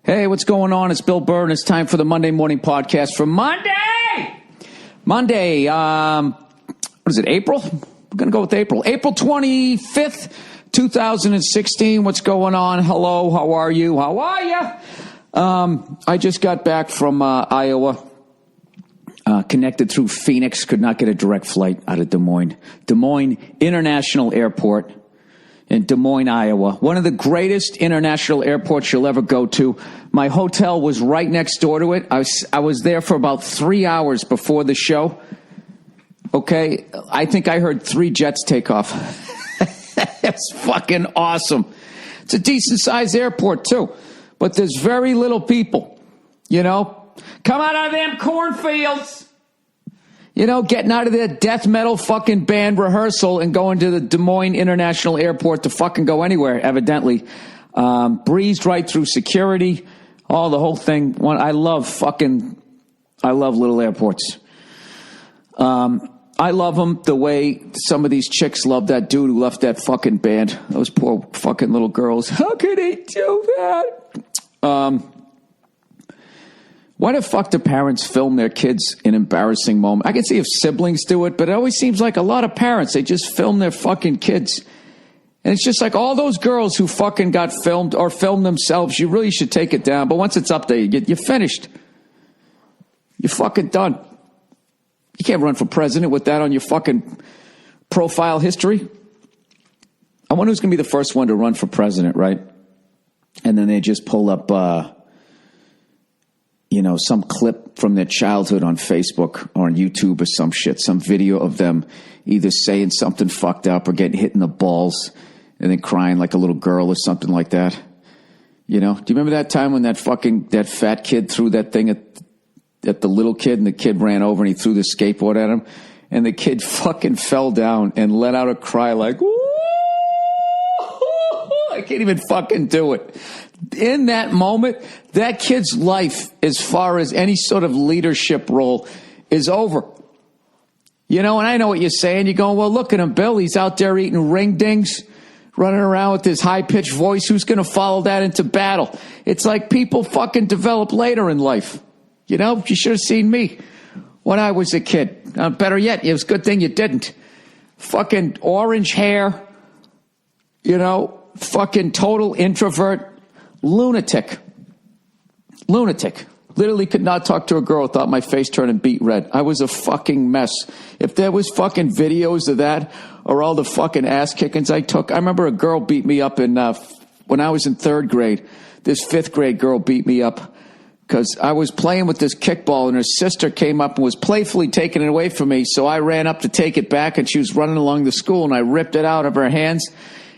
Hey, what's going on? It's Bill Burr, and it's time for the Monday Morning Podcast for Monday, what is it, April? We're going to go with April 25th, 2016. What's going on? Hello, how are you? I just got back from Iowa, connected through Phoenix, could not get a direct flight out of Des Moines International Airport in Des Moines, Iowa. One of the greatest international airports you'll ever go to. My hotel was right next door to it. I was there for about 3 hours before the show. Okay, I think I heard 3 jets take off. It's fucking awesome. It's a decent-sized airport, too. But there's very little people, you know. Come out of them cornfields. You know, getting out of their death metal fucking band rehearsal and going to the Des Moines International Airport to fucking go anywhere, evidently. Breezed right through security. Oh, the whole thing. I love little airports. I love them the way some of these chicks love that dude who left that fucking band. Those poor fucking little girls. How could he do that? Why the fuck do parents film their kids in embarrassing moments? I can see if siblings do it, but it always seems like a lot of parents, they just film their fucking kids. And it's just like all those girls who fucking got filmed or filmed themselves, you really should take it down. But once it's up there, you're finished. You're fucking done. You can't run for president with that on your fucking profile history. I wonder who's going to be the first one to run for president, right? And then they just pull up, some clip from their childhood on Facebook or on YouTube or some shit, some video of them either saying something fucked up or getting hit in the balls and then crying like a little girl or something like that. You know, do you remember that time when that fat kid threw that thing at the little kid and the kid ran over and he threw the skateboard at him and the kid fucking fell down and let out a cry like, woo! I can't even fucking do it. In that moment, that kid's life, as far as any sort of leadership role, is over. You know, and I know what you're saying. You're going, well, look at him, Bill. He's out there eating ring dings, running around with his high-pitched voice. Who's going to follow that into battle? It's like people fucking develop later in life. You know, you should have seen me when I was a kid. Better yet, it was a good thing you didn't. Fucking orange hair, you know, fucking total introvert. Lunatic. Literally could not talk to a girl without my face turning beet red. I was a fucking mess. If there was fucking videos of that or all the fucking ass kickings I took. I remember a girl beat me up when I was in 3rd grade. This 5th grade girl beat me up because I was playing with this kickball and her sister came up and was playfully taking it away from me. So I ran up to take it back and she was running along the school and I ripped it out of her hands.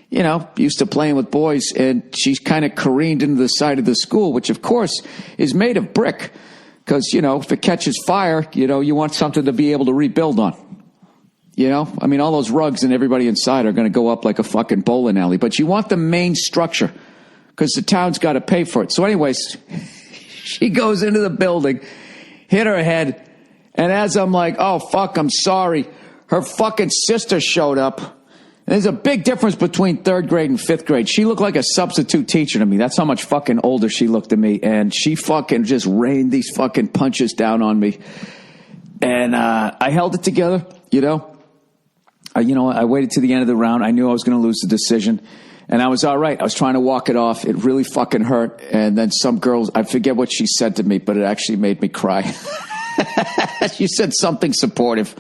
You know, used to playing with boys, and she's kind of careened into the side of the school, which, of course, is made of brick. Because, you know, if it catches fire, you know, you want something to be able to rebuild on. You know? I mean, all those rugs and everybody inside are going to go up like a fucking bowling alley. But you want the main structure, because the town's got to pay for it. So anyways, she goes into the building, hit her head, and as I'm like, oh, fuck, I'm sorry, her fucking sister showed up. There's a big difference between 3rd grade and 5th grade. She looked like a substitute teacher to me. That's how much fucking older she looked to me. And she fucking just rained these fucking punches down on me. And I held it together, you know. I waited to the end of the round. I knew I was going to lose the decision. And I was all right. I was trying to walk it off. It really fucking hurt. And then some girls, I forget what she said to me, but it actually made me cry. She said something supportive.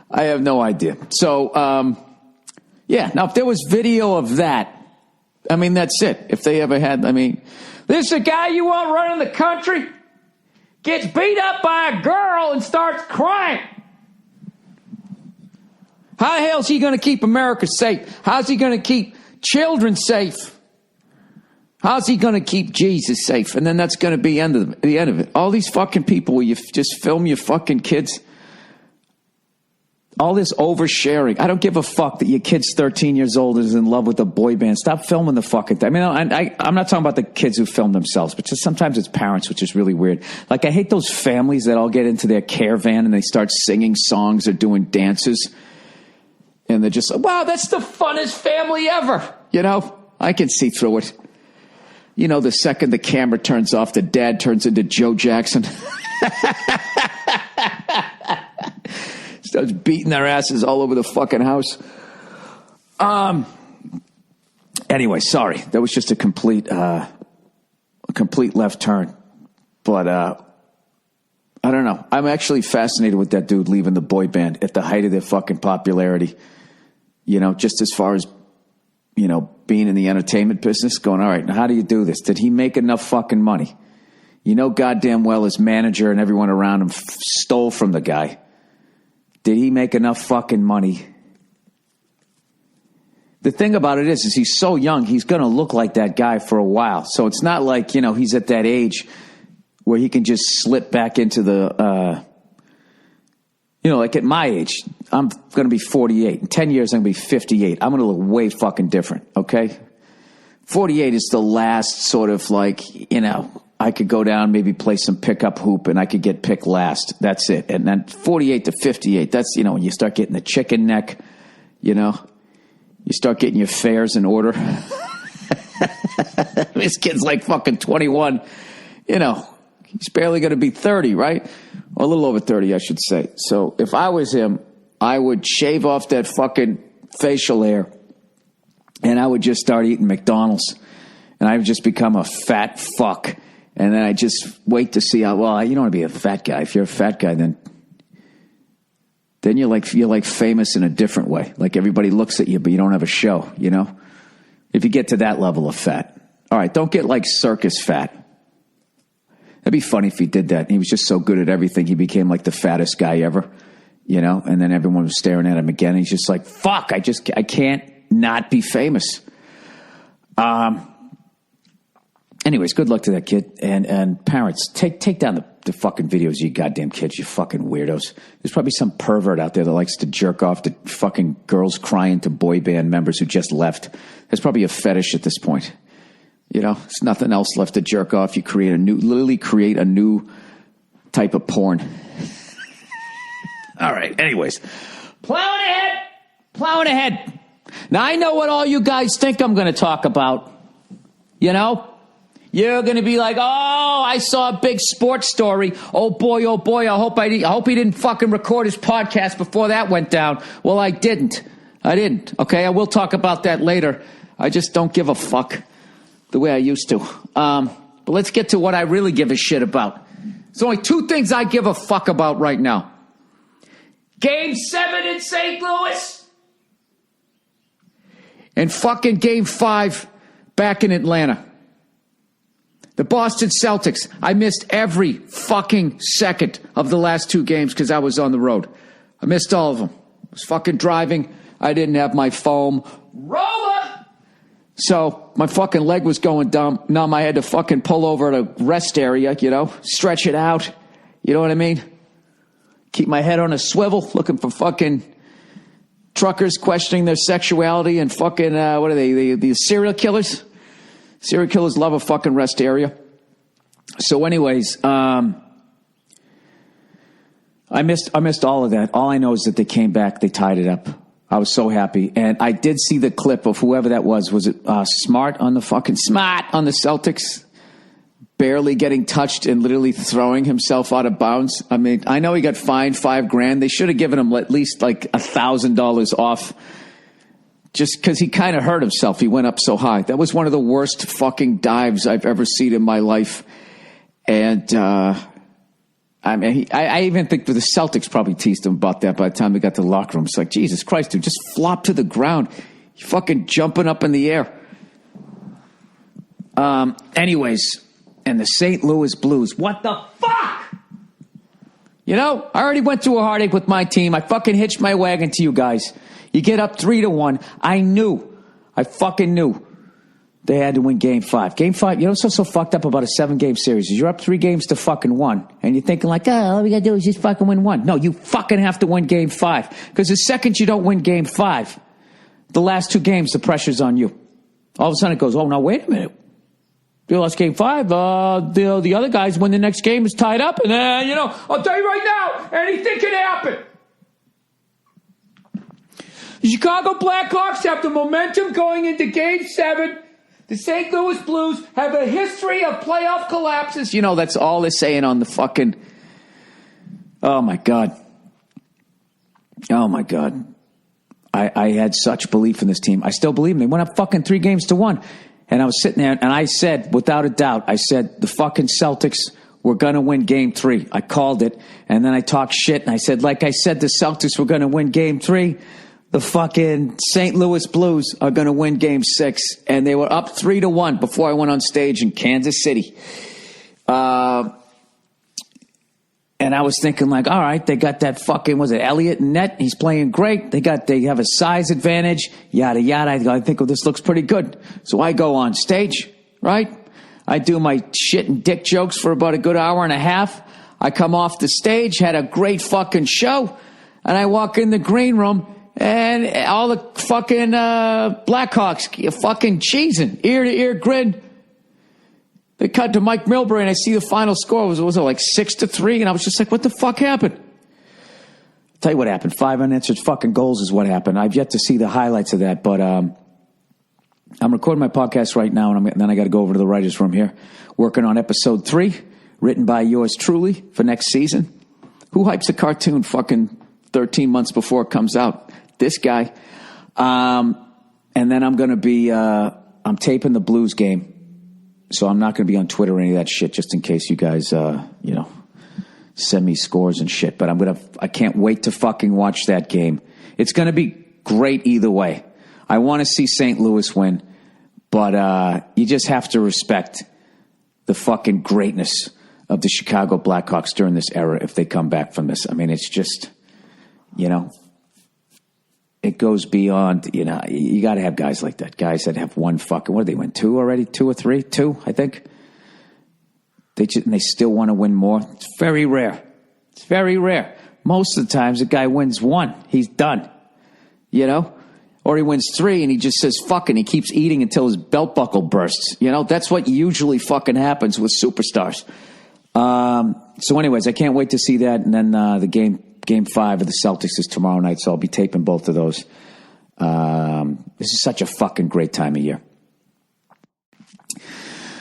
I have no idea. So, yeah, now if there was video of that, I mean, that's it. If they ever had, I mean, this is a guy you want running the country, gets beat up by a girl and starts crying. How the hell is he going to keep America safe? How's he going to keep children safe? How's he going to keep Jesus safe? And then that's going to be the end of it. All these fucking people where you just film your fucking kids. All this oversharing. I don't give a fuck that your kid's 13 years old and is in love with a boy band. Stop filming the fucking thing. I mean, I'm not talking about the kids who film themselves, but just sometimes it's parents, which is really weird. Like, I hate those families that all get into their caravan and they start singing songs or doing dances. And they're just like, wow, that's the funnest family ever. You know, I can see through it. You know, the second the camera turns off, the dad turns into Joe Jackson. Starts beating their asses all over the fucking house. Anyway, sorry. That was just a complete left turn. But I don't know. I'm actually fascinated with that dude leaving the boy band at the height of their fucking popularity. You know, just as far as, you know, being in the entertainment business, going, all right, now how do you do this? Did he make enough fucking money? You know goddamn well his manager and everyone around him stole from the guy. Did he make enough fucking money? The thing about it is he's so young, he's going to look like that guy for a while. So it's not like, you know, he's at that age where he can just slip back into the, you know, like at my age, I'm going to be 48. In 10 years, I'm going to be 58. I'm going to look way fucking different, okay? 48 is the last sort of like, you know, I could go down, maybe play some pickup hoop, and I could get picked last. That's it. And then 48 to 58, that's, you know, when you start getting the chicken neck, you know, you start getting your fares in order. This kid's like fucking 21, you know. He's barely going to be 30, right? Or a little over 30, I should say. So if I was him, I would shave off that fucking facial hair and I would just start eating McDonald's. And I would just become a fat fuck. And then I just wait to see how, well, you don't want to be a fat guy. If you're a fat guy, then you're like famous in a different way. Like everybody looks at you, but you don't have a show, you know? If you get to that level of fat. All right, don't get like circus fat. That'd be funny if he did that. He was just so good at everything. He became like the fattest guy ever, you know? And then everyone was staring at him again. And he's just like, fuck, I can't not be famous. Anyways, good luck to that kid. And parents, take down the fucking videos of you goddamn kids, you fucking weirdos. There's probably some pervert out there that likes to jerk off to fucking girls crying to boy band members who just left. There's probably a fetish at this point. You know, there's nothing else left to jerk off. You literally create a new type of porn. All right, anyways. Plowing ahead. Now, I know what all you guys think I'm going to talk about. You know? You're going to be like, oh, I saw a big sports story. Oh, boy, I hope he didn't fucking record his podcast before that went down. Well, I didn't. Okay, I will talk about that later. I just don't give a fuck the way I used to. But let's get to what I really give a shit about. There's only two things I give a fuck about right now. Game 7 in St. Louis. And fucking Game 5 back in Atlanta. The Boston Celtics. I missed every fucking second of the last two games because I was on the road. I missed all of them. I was fucking driving. I didn't have my foam roller. So my fucking leg was going numb. I had to fucking pull over at a rest area, you know, stretch it out. You know what I mean? Keep my head on a swivel, looking for fucking truckers questioning their sexuality and fucking, what are they, the serial killers? Serial killers love a fucking rest area. So anyways, I missed all of that. All I know is that they came back, they tied it up. I was so happy. And I did see the clip of whoever that was. Was it Smart on the Celtics? Barely getting touched and literally throwing himself out of bounds. I mean, I know he got fined $5,000. They should have given him at least like $1,000 off. Just because he kind of hurt himself. He went up so high. That was one of the worst fucking dives I've ever seen in my life. And, I mean, I even think the Celtics probably teased him about that by the time they got to the locker room. It's like, Jesus Christ, dude, just flop to the ground. You're fucking jumping up in the air. Anyways, and the St. Louis Blues. What the fuck? You know, I already went through a heartache with my team. I fucking hitched my wagon to you guys. You get up 3-1. I fucking knew they had to win Game 5. Game 5, you know what's so fucked up about a 7-game series is you're up 3 games to fucking 1. And you're thinking like, all we got to do is just fucking win 1. No, you fucking have to win Game 5. Because the second you don't win Game 5, the last 2 games, the pressure's on you. All of a sudden it goes, oh, no, wait a minute. They lost Game 5. The other guys, when the next game is tied up. And then, you know, I'll tell you right now, anything can happen. The Chicago Blackhawks have the momentum going into Game 7. The St. Louis Blues have a history of playoff collapses. You know, that's all they're saying on the fucking... Oh, my God. Oh, my God. I had such belief in this team. I still believe in them. They went up fucking 3-1. And I was sitting there, and I said, without a doubt, I said, the fucking Celtics were going to win Game 3. I called it, and then I talked shit, and I said, like I said, the Celtics were going to win Game 3. The fucking St. Louis Blues are going to win Game 6. And they were up 3-1 before I went on stage in Kansas City. And I was thinking, like, all right, they got that fucking, was it Elliott in net? He's playing great. They have a size advantage, yada, yada. I think, well, this looks pretty good. So I go on stage, right? I do my shit and dick jokes for about a good hour and a half. I come off the stage, had a great fucking show, and I walk in the green room, and all the fucking Blackhawks fucking cheesing, ear-to-ear grin. They cut to Mike Milbury, and I see the final score. Was it like 6-3? And I was just like, what the fuck happened? I'll tell you what happened. 5 unanswered fucking goals is what happened. I've yet to see the highlights of that, but I'm recording my podcast right now, and then I got to go over to the writer's room here, working on episode 3, written by yours truly for next season. Who hypes a cartoon fucking 13 months before it comes out? This guy. And then I'm going to be, I'm taping the Blues game. So I'm not going to be on Twitter or any of that shit, just in case you guys, send me scores and shit. But I can't wait to fucking watch that game. It's going to be great either way. I want to see St. Louis win, but you just have to respect the fucking greatness of the Chicago Blackhawks during this era if they come back from this. I mean, it's just, it goes beyond, you got to have guys like that. Guys that have one fucking, what did they win? 2 already? 2 or 3? 2, I think. They still want to win more. It's very rare. It's very rare. Most of the times, a guy wins 1. He's done. Or he wins 3 and he just says fuck and he keeps eating until his belt buckle bursts. That's what usually fucking happens with superstars. So anyways, I can't wait to see that. And then the Game 5 of the Celtics is tomorrow night, so I'll be taping both of those. This is such a fucking great time of year.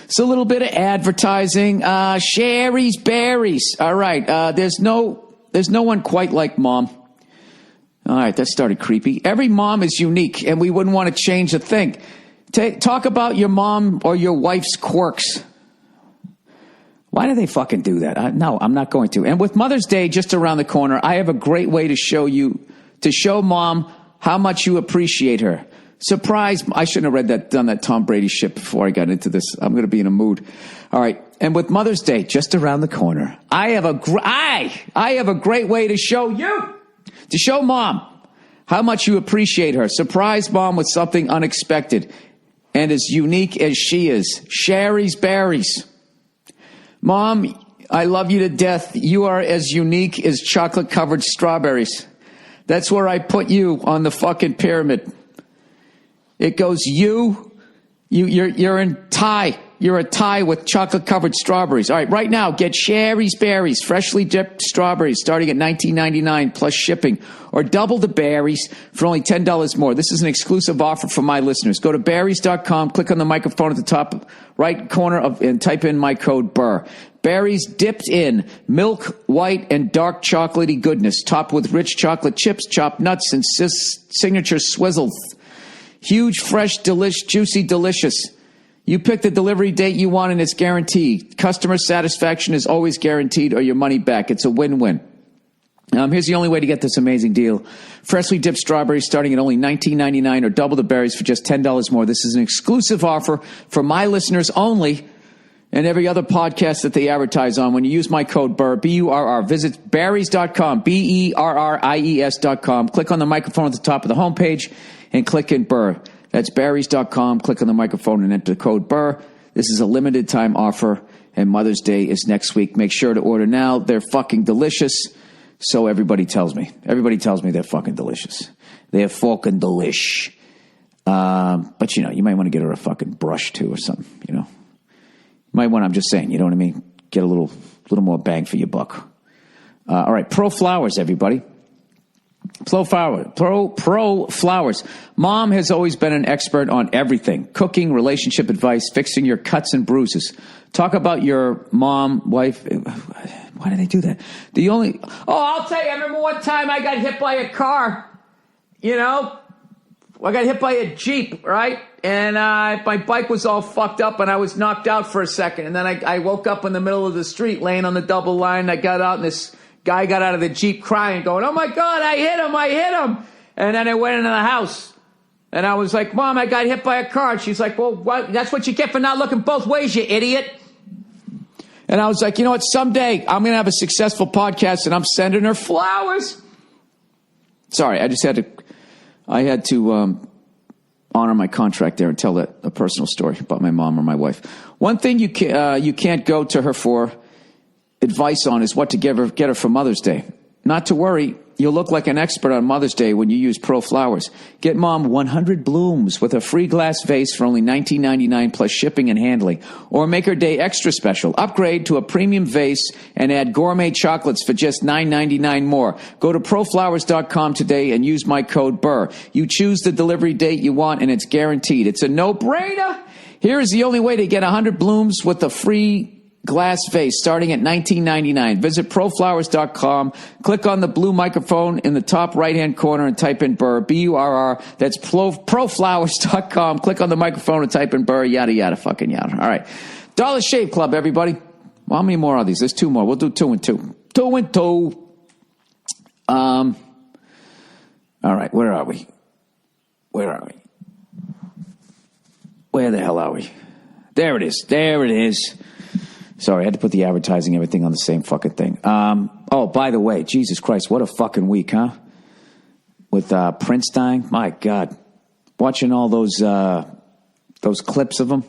So a little bit of advertising. Cheris Berries. All right. There's no one quite like Mom. All right, that started creepy. Every mom is unique, and we wouldn't want to change a thing. Talk about your mom or your wife's quirks. Why do they fucking do that? No, I'm not going to. And with Mother's Day just around the corner, I have a great way to show Mom how much you appreciate her. Surprise. I shouldn't have done that Tom Brady shit before I got into this. I'm going to be in a mood. All right. And with Mother's Day just around the corner, I have a great way to show Mom how much you appreciate her. Surprise Mom with something unexpected and as unique as she is. Cheris Berries. Mom, I love you to death. You are as unique as chocolate-covered strawberries. That's where I put you on the fucking pyramid. It goes you're in tie. You're a tie with chocolate-covered strawberries. All right, right now, get Cheris Berries, freshly dipped strawberries, starting at $19.99 plus shipping, or double the berries for only $10 more. This is an exclusive offer for my listeners. Go to berries.com, click on the microphone at the top right corner and type in my code Burr. Berries dipped in milk, white, and dark chocolatey goodness, topped with rich chocolate chips, chopped nuts, and signature swizzles. Huge, fresh, juicy, delicious. You pick the delivery date you want and it's guaranteed. Customer satisfaction is always guaranteed or your money back. It's a win-win. Here's the only way to get this amazing deal. Freshly dipped strawberries starting at only $19.99 or double the berries for just $10 more. This is an exclusive offer for my listeners only and every other podcast that they advertise on. When you use my code Burr, B-U-R-R, visit berries.com, B-E-R-R-I-E-S.com. Click on the microphone at the top of the homepage and click in Burr. That's berries.com. Click on the microphone and enter the code Burr. This is a limited time offer, and Mother's Day is next week. Make sure to order now. They're fucking delicious. So everybody tells me. Everybody tells me they're fucking delicious. They're fucking delish. But, you might want to get her a fucking brush, too, or something, You might want, I'm just saying, you know what I mean? Get a little more bang for your buck. All right, ProFlowers, everybody. ProFlowers. Mom has always been an expert on everything. Cooking, relationship advice, fixing your cuts and bruises. Talk about your mom, wife. Why do they do that? I'll tell you, I remember one time I got hit by a car. You know? I got hit by a Jeep, right? And my bike was all fucked up and I was knocked out for a second. And then I woke up in the middle of the street laying on the double line. I got out and this guy got out of the Jeep crying, going, "Oh my God, I hit him. And then I went into the house. And I was like, "Mom, I got hit by a car." And she's like, "Well, what? That's what you get for not looking both ways, you idiot." And I was like, you know what? Someday I'm going to have a successful podcast and I'm sending her flowers. Sorry, I had to honor my contract there and tell a personal story about my mom or my wife. One thing you can't go to her for advice on is what to get her for Mother's Day. Not to worry, you'll look like an expert on Mother's Day when you use ProFlowers. Get Mom 100 blooms with a free glass vase for only $19.99 plus shipping and handling. Or make her day extra special. Upgrade to a premium vase and add gourmet chocolates for just $9.99 more. Go to ProFlowers.com today and use my code Burr. You choose the delivery date you want and it's guaranteed. It's a no-brainer. Here is the only way to get 100 blooms with a free glass vase starting at $19.99. Visit ProFlowers.com. Click on the blue microphone in the top right-hand corner and type in Burr, B-U-R-R. That's ProFlowers.com. Click on the microphone and type in Burr, yada, yada, fucking yada. All right. Dollar Shave Club, everybody. Well, how many more are these? There's two more. We'll do 2 and 2. 2 and 2. All right. Where are we? Where the hell are we? There it is. Sorry, I had to put the advertising, everything on the same fucking thing. Oh, by the way, Jesus Christ, what a fucking week, huh? With Prince dying, my God. Watching all those clips of him.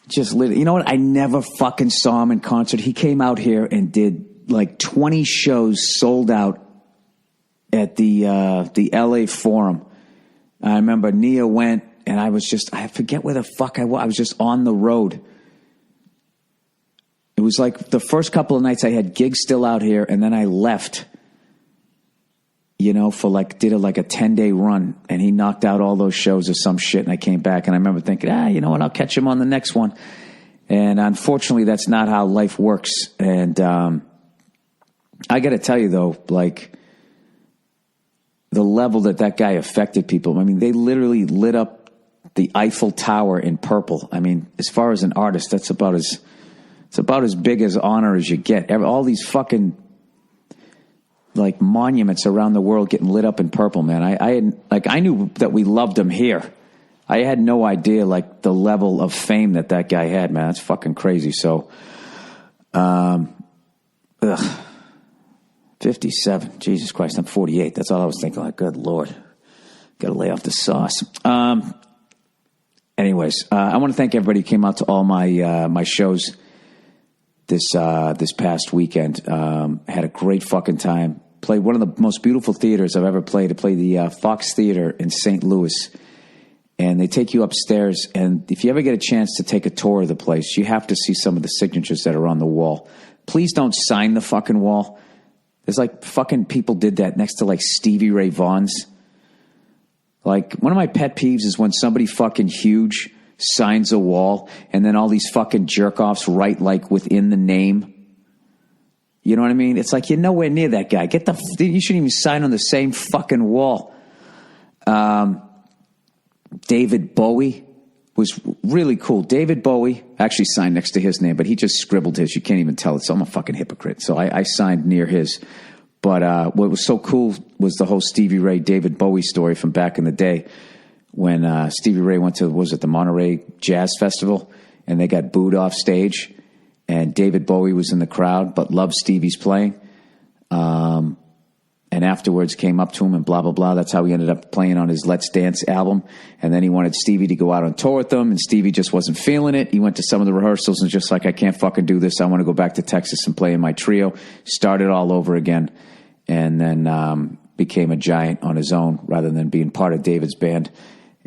Just literally, you know what? I never fucking saw him in concert. He came out here and did like 20 shows sold out at the LA Forum. I remember Nia went, and I forget where the fuck I was. I was just on the road. It was like the first couple of nights I had gigs still out here, and then I left, for did a 10-day run, and he knocked out all those shows or some shit, and I came back, and I remember thinking, you know what, I'll catch him on the next one. And unfortunately, that's not how life works. And I got to tell you, though, the level that guy affected people. I mean, they literally lit up the Eiffel Tower in purple. I mean, as far as an artist, it's about as big as honor as you get. All these fucking monuments around the world getting lit up in purple, man. I knew that we loved him here. I had no idea the level of fame that guy had, man. That's fucking crazy. So, 57. Jesus Christ, I'm 48. That's all I was thinking. Good Lord, got to lay off the sauce. Anyways, I want to thank everybody who came out to all my shows this past weekend. Had a great fucking time. Played one of the most beautiful theaters I've ever played. I played the Fox Theater in St. Louis. And they take you upstairs. And if you ever get a chance to take a tour of the place, you have to see some of the signatures that are on the wall. Please don't sign the fucking wall. There's fucking people did that next to Stevie Ray Vaughan's. One of my pet peeves is when somebody fucking huge signs a wall, and then all these fucking jerk-offs write within the name. You know what I mean? It's you're nowhere near that guy. You shouldn't even sign on the same fucking wall. David Bowie was really cool. David Bowie actually signed next to his name, but he just scribbled his. You can't even tell it, so I'm a fucking hypocrite. So I signed near his. But what was so cool was the whole Stevie Ray, David Bowie story from back in the day, when Stevie Ray went to, the Monterey Jazz Festival, and they got booed off stage, and David Bowie was in the crowd, but loved Stevie's playing, and afterwards came up to him and blah, blah, blah. That's how he ended up playing on his Let's Dance album, and then he wanted Stevie to go out on tour with him, and Stevie just wasn't feeling it. He went to some of the rehearsals and just I can't fucking do this. I want to go back to Texas and play in my trio. Started all over again, and then became a giant on his own rather than being part of David's band.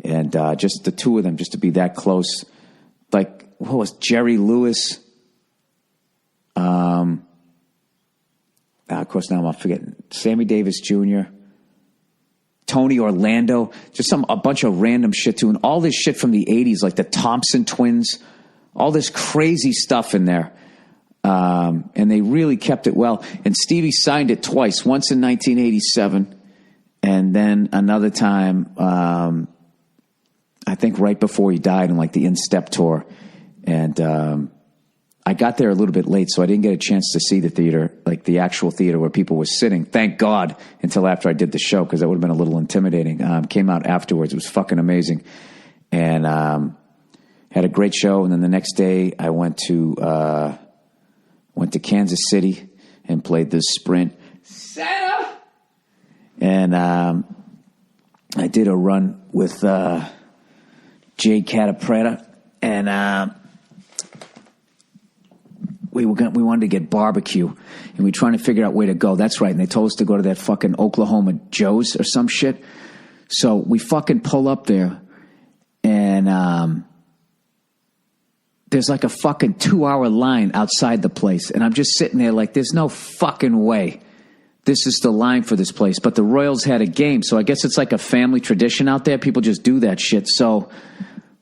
And just the two of them, just to be that close. What was Jerry Lewis? of course, now I'm forgetting. Sammy Davis Jr., Tony Orlando, just a bunch of random shit too. And all this shit from the 80s, like the Thompson twins, all this crazy stuff in there. And they really kept it well. And Stevie signed it twice, once in 1987, and then another time, I think right before he died in like the In-Step tour. And I got there a little bit late, so I didn't get a chance to see the theater, like the actual theater where people were sitting. Thank God, until after I did the show, because that would have been a little intimidating. Came out afterwards. It was fucking amazing. And had a great show. And then the next day I went to Kansas City and played the Sprint Center. And I did a run with Jay Catapretta, and we wanted to get barbecue, and we were trying to figure out where to go. That's right. And they told us to go to that fucking Oklahoma Joe's or some shit. So we fucking pull up there, and there's like a fucking 2-hour line outside the place. And I'm just sitting there like, there's no fucking way this is the line for this place. But the Royals had a game, so I guess it's like a family tradition out there. People just do that shit. So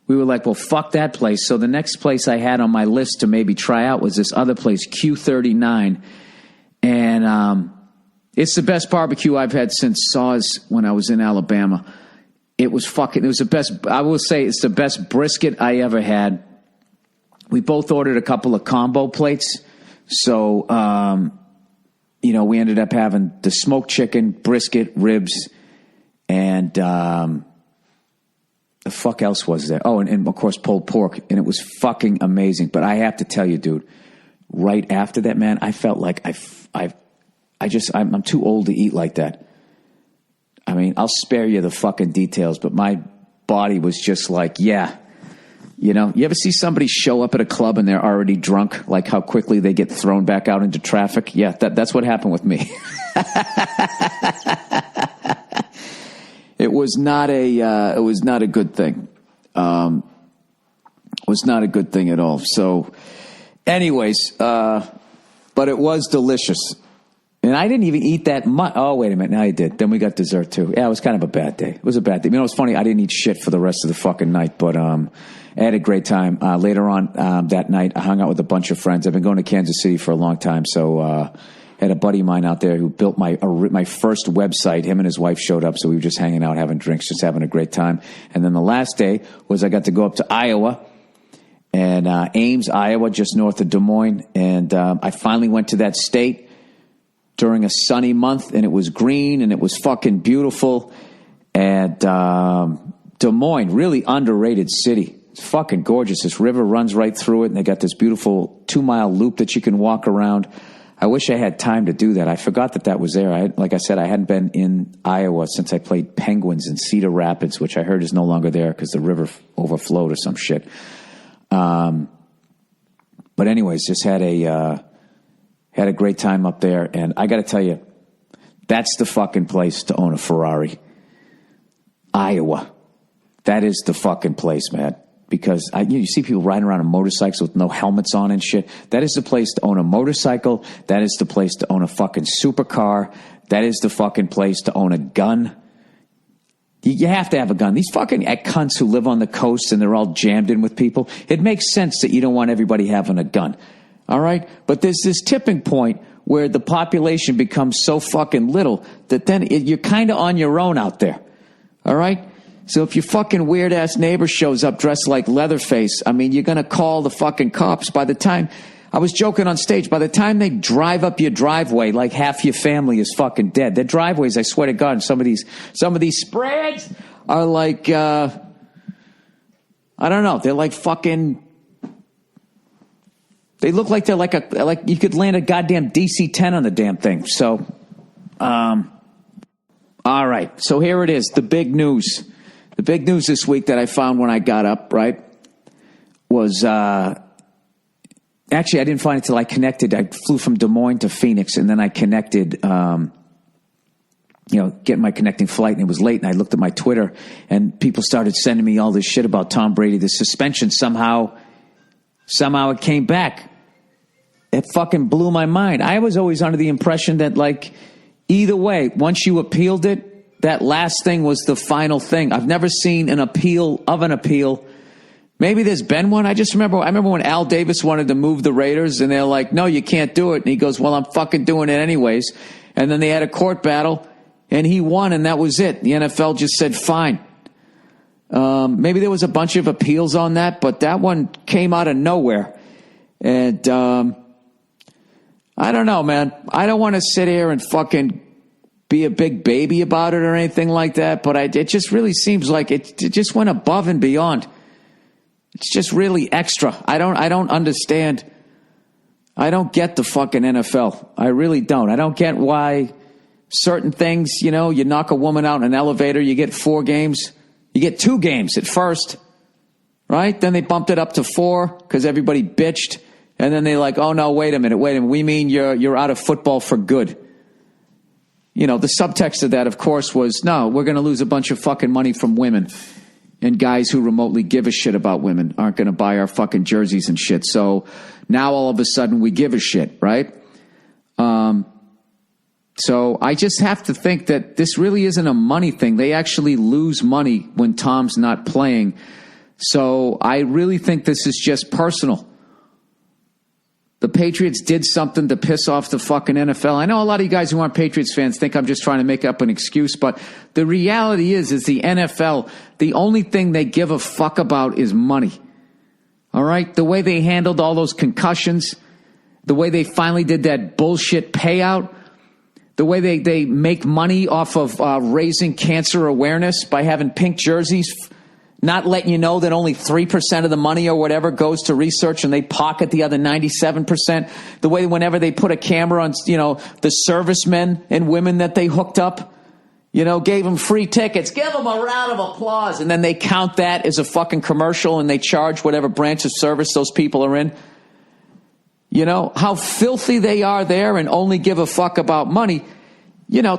we were like, well, fuck that place. So the next place I had on my list to maybe try out was this other place, Q39. And it's the best barbecue I've had since Saw's when I was in Alabama. It was the best. I will say it's the best brisket I ever had. We both ordered a couple of combo plates. So, we ended up having the smoked chicken, brisket, ribs, and the fuck else was there? Oh, and of course pulled pork, and it was fucking amazing. But I have to tell you, dude, right after that, man, I felt like I'm too old to eat like that. I mean, I'll spare you the fucking details, but my body was just like, yeah. You know, you ever see somebody show up at a club and they're already drunk, like how quickly they get thrown back out into traffic? Yeah, that's what happened with me. It was not a good thing. It was not a good thing at all. So, anyways, but it was delicious. And I didn't even eat that much. Oh, wait a minute. Now I did. Then we got dessert too. Yeah, it was kind of a bad day. It was a bad day. You know, it's funny. I didn't eat shit for the rest of the fucking night, but I had a great time. Later on that night, I hung out with a bunch of friends. I've been going to Kansas City for a long time, so had a buddy of mine out there who built my first website. Him and his wife showed up, so we were just hanging out, having drinks, just having a great time. And then the last day was I got to go up to Iowa, and Ames, Iowa, just north of Des Moines. And I finally went to that state during a sunny month, and it was green, and it was fucking beautiful. And Des Moines, really underrated city. It's fucking gorgeous. This river runs right through it, and they got this beautiful 2-mile loop that you can walk around. I wish I had time to do that. I forgot that was there. Like I said, I hadn't been in Iowa since I played Penguins in Cedar Rapids, which I heard is no longer there because the river overflowed or some shit. But anyways, just had a great time up there. And I got to tell you, that's the fucking place to own a Ferrari. Iowa. That is the fucking place, man. Because you see people riding around on motorcycles with no helmets on and shit. That is the place to own a motorcycle. That is the place to own a fucking supercar. That is the fucking place to own a gun. You have to have a gun. These fucking cunts who live on the coast and they're all jammed in with people, it makes sense that you don't want everybody having a gun. All right? But there's this tipping point where the population becomes so fucking little that then you're kind of on your own out there. All right? So if your fucking weird-ass neighbor shows up dressed like Leatherface, I mean, you're going to call the fucking cops. By the time, I was joking on stage, by the time they drive up your driveway, like half your family is fucking dead. Their driveways, I swear to God, some of these spreads are like, I don't know, they're like fucking, they look like they're like you could land a goddamn DC-10 on the damn thing. So, all right, so here it is, the big news. The big news this week that I found when I got up, right, was actually I didn't find it till I connected. I flew from Des Moines to Phoenix, and then I connected, getting my connecting flight, and it was late, and I looked at my Twitter, and people started sending me all this shit about Tom Brady, the suspension. Somehow it came back. It fucking blew my mind. I was always under the impression that, like, either way, once you appealed it, that last thing was the final thing. I've never seen an appeal of an appeal. Maybe there's been one. I remember when Al Davis wanted to move the Raiders, and they're like, no, you can't do it. And he goes, well, I'm fucking doing it anyways. And then they had a court battle, and he won, and that was it. The NFL just said, fine. Maybe there was a bunch of appeals on that, but that one came out of nowhere. And I don't know, man. I don't want to sit here and fucking be a big baby about it or anything like that, but it just really seems like it just went above and beyond. It's just really extra. I don't understand. I don't get the fucking NFL. I really don't. I don't get why certain things, you knock a woman out in an elevator, you get 4 games. You get 2 games at first, right? Then they bumped it up to 4 because everybody bitched. And then they're like, oh, no, wait a minute. We mean you're out of football for good. The subtext of that, of course, was, no, we're going to lose a bunch of fucking money from women. And guys who remotely give a shit about women aren't going to buy our fucking jerseys and shit. So now all of a sudden we give a shit, right? So I just have to think that this really isn't a money thing. They actually lose money when Tom's not playing. So I really think this is just personal. The Patriots did something to piss off the fucking NFL. I know a lot of you guys who aren't Patriots fans think I'm just trying to make up an excuse, but the reality is the NFL, the only thing they give a fuck about is money. All right? The way they handled all those concussions, the way they finally did that bullshit payout, the way they make money off of raising cancer awareness by having pink jerseys, not letting you know that only 3% of the money or whatever goes to research and they pocket the other 97%. The way whenever they put a camera on, the servicemen and women that they hooked up, gave them free tickets, give them a round of applause. And then they count that as a fucking commercial and they charge whatever branch of service those people are in. How filthy they are there and only give a fuck about money.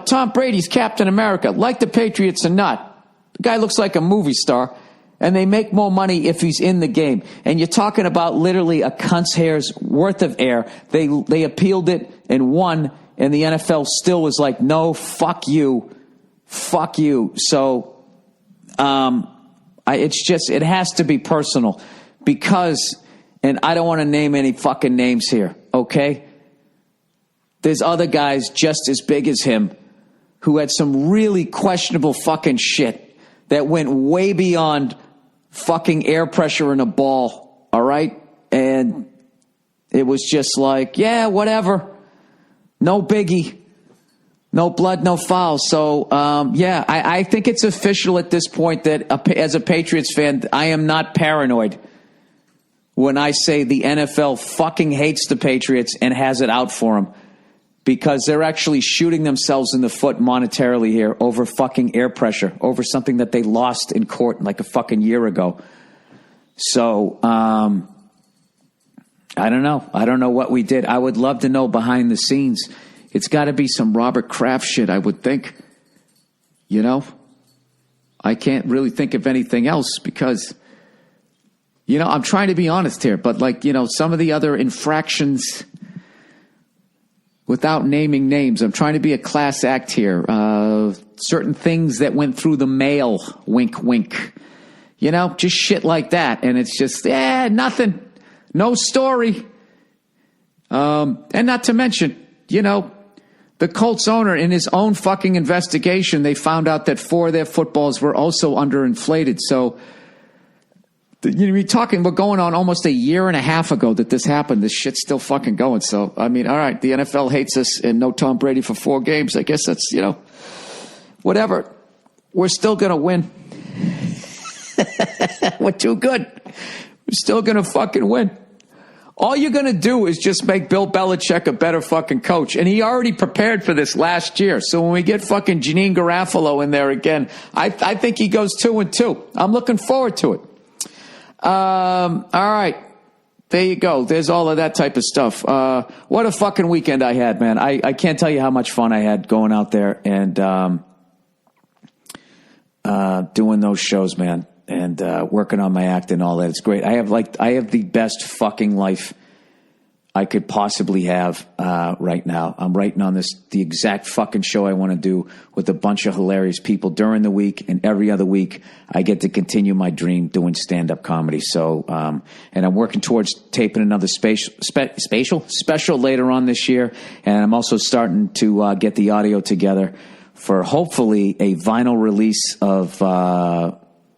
Tom Brady's Captain America, like the Patriots or not. The guy looks like a movie star, and they make more money if he's in the game. And you're talking about literally a cunt's hair's worth of air. They appealed it and won, and the NFL still was like, no, fuck you. Fuck you. So it has to be personal because... And I don't want to name any fucking names here, okay? There's other guys just as big as him who had some really questionable fucking shit that went way beyond fucking air pressure in a ball, all right? And it was just like, yeah, whatever. No biggie. No blood, no foul. So, I think it's official at this point that as a Patriots fan, I am not paranoid when I say the NFL fucking hates the Patriots and has it out for them because they're actually shooting themselves in the foot monetarily here over fucking air pressure, over something that they lost in court like a fucking year ago. So, I don't know. I don't know what we did. I would love to know behind the scenes. It's got to be some Robert Kraft shit, I would think. I can't really think of anything else because... I'm trying to be honest here, but some of the other infractions, without naming names, I'm trying to be a class act here. Certain things that went through the mail, wink, wink. Just shit like that. And it's just, nothing. No story. And not to mention, the Colts owner, in his own fucking investigation, they found out that 4 of their footballs were also underinflated. So... we're going on almost a year and a half ago that this happened. This shit's still fucking going. So, all right, the NFL hates us and no Tom Brady for 4 games. I guess that's, whatever. We're still going to win. We're too good. We're still going to fucking win. All you're going to do is just make Bill Belichick a better fucking coach. And he already prepared for this last year. So when we get fucking Janine Garofalo in there again, I think he goes 2-2. I'm looking forward to it. All right. There you go. There's all of that type of stuff. What a fucking weekend I had, man. I can't tell you how much fun I had going out there and doing those shows, man, and working on my act and all that. It's great. I have the best fucking life. I could possibly have right now. I'm writing on the exact fucking show I want to do with a bunch of hilarious people during the week, and every other week I get to continue my dream doing stand-up comedy. So, and I'm working towards taping another special later on this year, and I'm also starting to get the audio together for hopefully a vinyl release of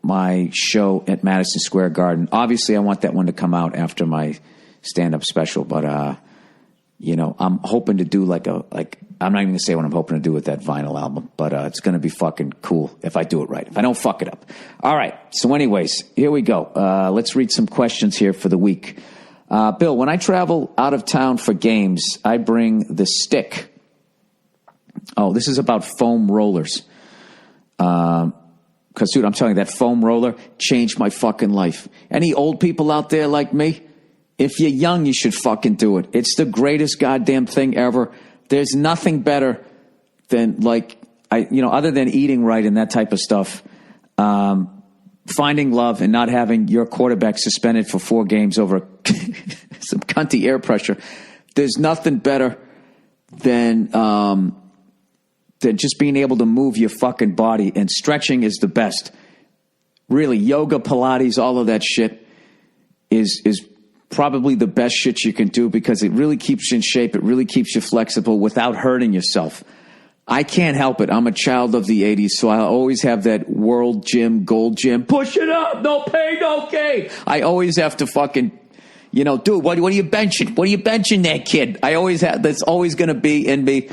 my show at Madison Square Garden. Obviously, I want that one to come out after my stand-up special, but I'm hoping to do I'm not even gonna say what I'm hoping to do with that vinyl album, but it's gonna be fucking cool if I do it right, if I don't fuck it up. All right, so anyways, here we go. Let's read some questions here for the week. Bill, when I travel out of town for games, I bring the stick. Oh, this is about foam rollers. Because, dude, I'm telling you, that foam roller changed my fucking life. Any old people out there like me? If you're young, you should fucking do it. It's the greatest goddamn thing ever. There's nothing better than, other than eating right and that type of stuff, finding love and not having your quarterback suspended for 4 games over some cunty air pressure. There's nothing better than just being able to move your fucking body, and stretching is the best. Really, yoga, Pilates, all of that shit is probably the best shit you can do, because it really keeps you in shape. It really keeps you flexible without hurting yourself. I can't help it. I'm a child of the 80s, so I always have that world gym, gold gym. Push it up. No pain, no gain. I always have to fucking, dude, what are you benching? What are you benching there, kid? I always have, that's always going to be in me.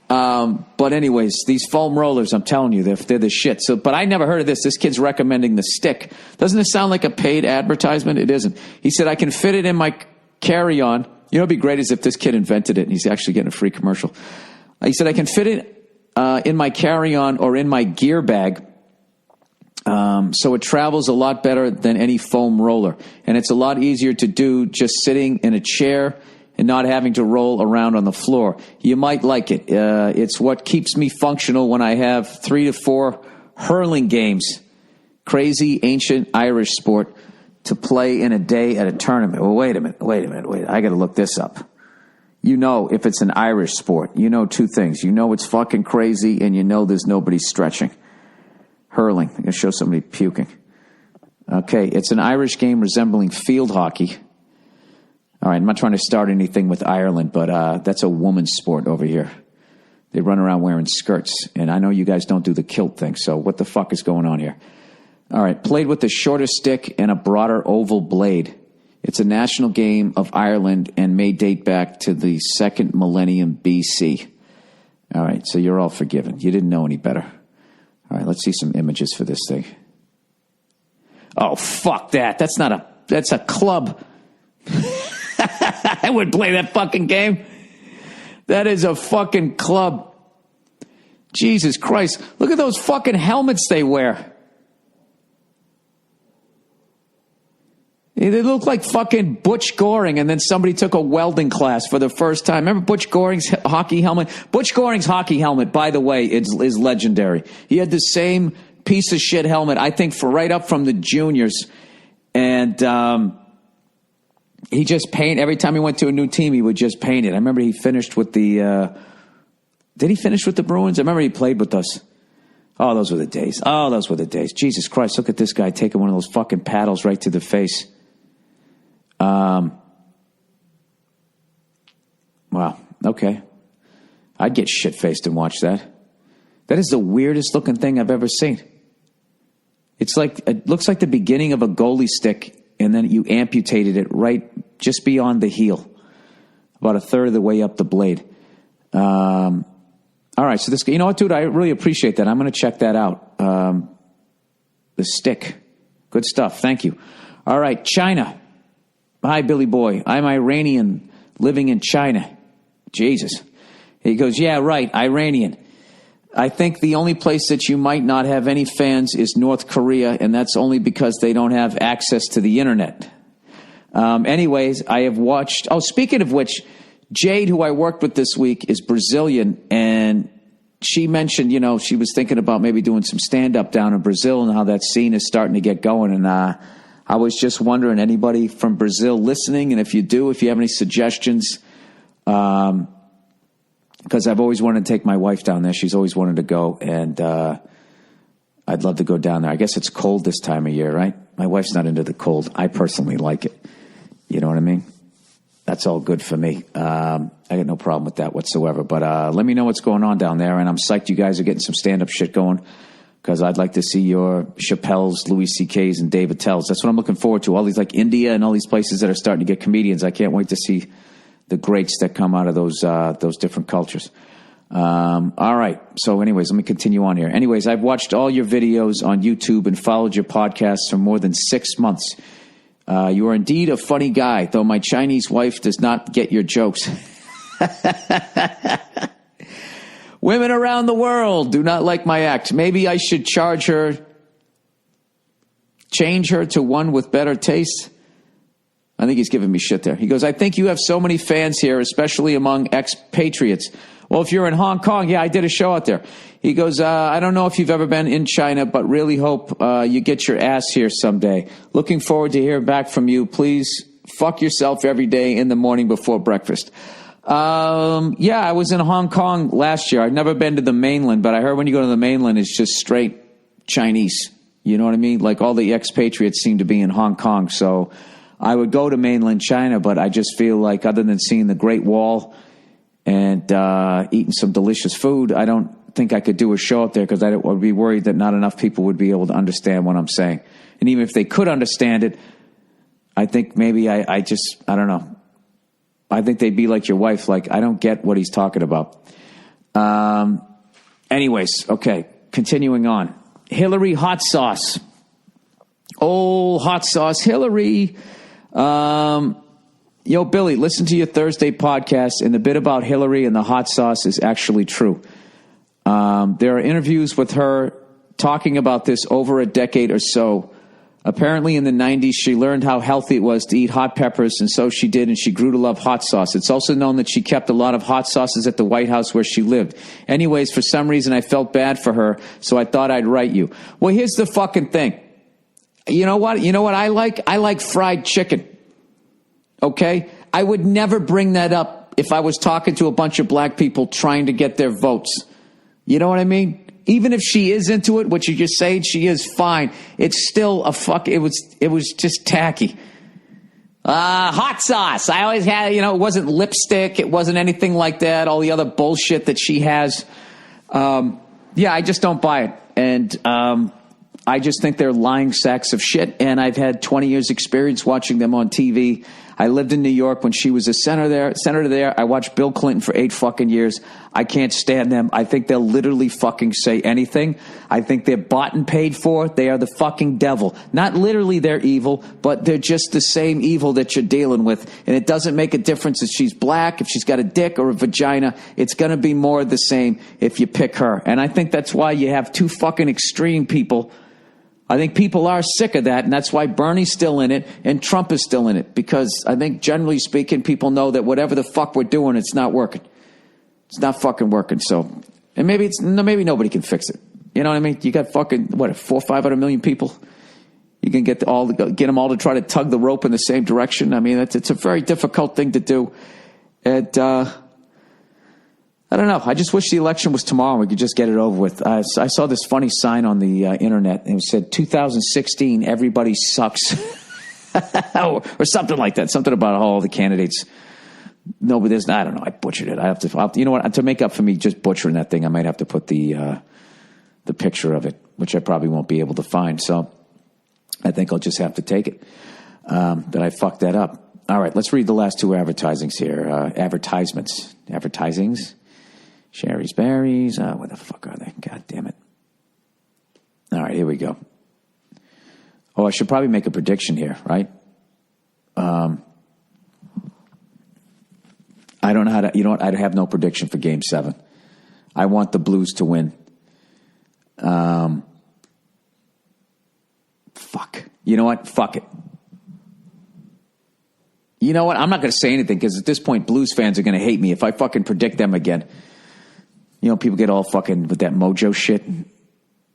But anyways, these foam rollers, I'm telling you, they're the shit. So, but I never heard of this. This kid's recommending the stick. Doesn't it sound like a paid advertisement? It isn't. He said, I can fit it in my carry-on. It'd be great as if this kid invented it and he's actually getting a free commercial. He said, I can fit it in my carry-on or in my gear bag. So it travels a lot better than any foam roller. And it's a lot easier to do just sitting in a chair and not having to roll around on the floor. You might like it. It's what keeps me functional when I have 3 to 4 hurling games, crazy ancient Irish sport, to play in a day at a tournament. Well, wait a minute. I got to look this up. If it's an Irish sport, 2 things. It's fucking crazy, and there's nobody stretching. Hurling. I'm going to show somebody puking. Okay, it's an Irish game resembling field hockey. All right, I'm not trying to start anything with Ireland, but that's a woman's sport over here. They run around wearing skirts, and I know you guys don't do the kilt thing, so what the fuck is going on here? All right, played with a shorter stick and a broader oval blade. It's a national game of Ireland and may date back to the 2nd millennium BC. All right, so you're all forgiven. You didn't know any better. All right, let's see some images for this thing. Oh, fuck that. That's a club. I would play that fucking game. That is a fucking club. Jesus Christ. Look at those fucking helmets they wear. They look like fucking Butch Goring, and then somebody took a welding class for the first time. Remember Butch Goring's hockey helmet? Butch Goring's hockey helmet, by the way, is legendary. He had the same piece of shit helmet, I think, for right up from the juniors. And he just painted. Every time he went to a new team, he would just paint it. I remember he finished with the... did he finish with the Bruins? I remember he played with us. Oh, those were the days. Jesus Christ, look at this guy taking one of those fucking paddles right to the face. Wow, okay. I'd get shit-faced and watch that. That is the weirdest looking thing I've ever seen. It looks like the beginning of a goalie stick, and then you amputated it right just beyond the heel, about a third of the way up the blade. All right, so this, dude, I really appreciate that. I'm going to check that out. The stick. Good stuff. Thank you. All right, China. Hi, Billy Boy. I'm Iranian living in China. Jesus. He goes, yeah, right, Iranian. I think the only place that you might not have any fans is North Korea, and that's only because they don't have access to the internet. Anyways, I have watched... Oh, speaking of which, Jade, who I worked with this week, is Brazilian, and she mentioned, she was thinking about maybe doing some stand-up down in Brazil and how that scene is starting to get going, and I was just wondering, anybody from Brazil listening? And if you do, if you have any suggestions, because I've always wanted to take my wife down there. She's always wanted to go, and I'd love to go down there. I guess it's cold this time of year, right? My wife's not into the cold. I personally like it. You know what I mean? That's all good for me. I got no problem with that whatsoever. But let me know what's going on down there. And I'm psyched you guys are getting some stand-up shit going, because I'd like to see your Chappelle's, Louis C.K.'s, and Dave Attell's. That's what I'm looking forward to. All these, like India and all these places that are starting to get comedians. I can't wait to see the greats that come out of those different cultures. All right. So anyways, let me continue on here. Anyways, I've watched all your videos on YouTube and followed your podcasts for more than 6 months. You are indeed a funny guy, though my Chinese wife does not get your jokes. Women around the world do not like my act. Maybe I should change her to one with better taste. I think he's giving me shit there. He goes, I think you have so many fans here, especially among ex-Patriots. Well, if you're in Hong Kong, yeah, I did a show out there. He goes, I don't know if you've ever been in China, but really hope you get your ass here someday. Looking forward to hearing back from you. Please fuck yourself every day in the morning before breakfast. Yeah, I was in Hong Kong last year. I've never been to the mainland, but I heard when you go to the mainland, it's just straight Chinese. You know what I mean? Like all the expatriates seem to be in Hong Kong. So I would go to mainland China, but I just feel like other than seeing the Great Wall and eating some delicious food, I don't think I could do a show up there, because I would be worried that not enough people would be able to understand what I'm saying. And even if they could understand it, I think maybe I don't know. I think they'd be like your wife, like, I don't get what he's talking about. Anyways, okay, continuing on. Hillary Hot Sauce. Oh, Hot Sauce Hillary. Yo, Billy, listen to your Thursday podcast, and the bit about Hillary and the hot sauce is actually true. There are interviews with her talking about this over a decade or so. Apparently in the 90s, she learned how healthy it was to eat hot peppers, and so she did, and she grew to love hot sauce. It's also known that she kept a lot of hot sauces at the White House where she lived. Anyways, for some reason, I felt bad for her, so I thought I'd write you. Well, here's the fucking thing. You know what? You know what I like? I like fried chicken. Okay? I would never bring that up if I was talking to a bunch of black people trying to get their votes. You know what I mean? Even if she is into it, what you just said, she is fine. It's still a fuck. It was just tacky. Hot sauce. I always had, it wasn't lipstick. It wasn't anything like that. All the other bullshit that she has. Yeah, I just don't buy it. And I just think they're lying sacks of shit. And I've had 20 years experience watching them on TV. I lived in New York when she was a senator there. I watched Bill Clinton for 8 fucking years. I can't stand them. I think they'll literally fucking say anything. I think they're bought and paid for. They are the fucking devil. Not literally they're evil, but they're just the same evil that you're dealing with. And it doesn't make a difference if she's black, if she's got a dick or a vagina. It's going to be more of the same if you pick her. And I think that's why you have two fucking extreme people. I think people are sick of that, and that's why Bernie's still in it and Trump is still in it, because I think generally speaking, people know that whatever the fuck we're doing, it's not working. It's not fucking working. So, and maybe nobody can fix it. You know what I mean? You got fucking, 400 or 500 million people. You can get them all to try to tug the rope in the same direction. I mean, it's a very difficult thing to do. And, I don't know. I just wish the election was tomorrow and we could just get it over with. I saw this funny sign on the internet, and it said 2016, everybody sucks. or something like that. Something about all the candidates. No, but there's, I don't know. I butchered it. You know what? To make up for me just butchering that thing, I might have to put the picture of it, which I probably won't be able to find. So I think I'll just have to take it that I fucked that up. All right, let's read the last two advertisings here. Advertisings. Cheris Berries. Where the fuck are they? God damn it. All right, here we go. Oh, I should probably make a prediction here, right? I don't know how to, I have no prediction for Game 7. I want the Blues to win. Fuck. You know what? Fuck it. You know what? I'm not going to say anything, because at this point, Blues fans are going to hate me if I fucking predict them again. People get all fucking with that mojo shit.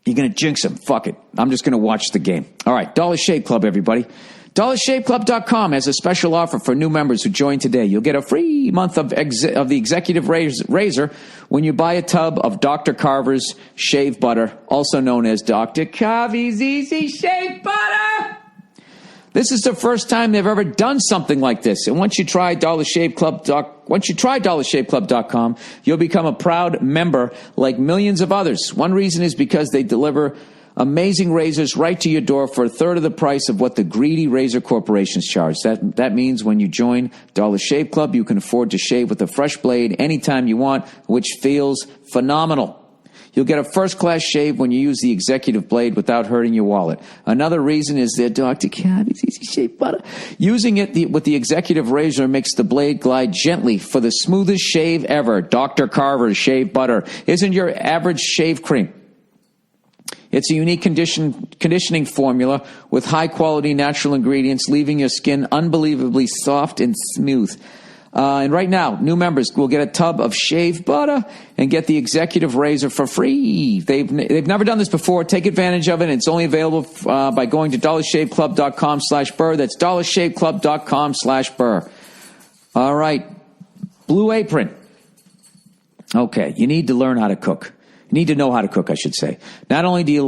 You're going to jinx them. Fuck it. I'm just going to watch the game. All right, Dollar Shave Club, everybody. DollarShaveClub.com has a special offer for new members who join today. You'll get a free month of the Executive Razor when you buy a tub of Dr. Carver's Shave Butter, also known as Dr. Carver's Easy Shave Butter. This is the first time they've ever done something like this. And once you try DollarShaveClub.com, you'll become a proud member like millions of others. One reason is because they deliver amazing razors right to your door for a third of the price of what the greedy razor corporations charge. That means when you join Dollar Shave Club, you can afford to shave with a fresh blade anytime you want, which feels phenomenal. You'll get a first-class shave when you use the executive blade without hurting your wallet. Another reason is their Dr. Carver's Easy Shave Butter. Using it with the executive razor makes the blade glide gently for the smoothest shave ever. Dr. Carver's Shave Butter isn't your average shave cream. It's a unique conditioning formula with high-quality natural ingredients, leaving your skin unbelievably soft and smooth. And right now, new members will get a tub of shave butter and get the executive razor for free. They've never done this before. Take advantage of it. It's only available by going to DollarShaveClub.com/Burr. That's DollarShaveClub.com/Burr. All right. Blue Apron. Okay, you need to learn how to cook. You need to know how to cook, I should say. Not only do you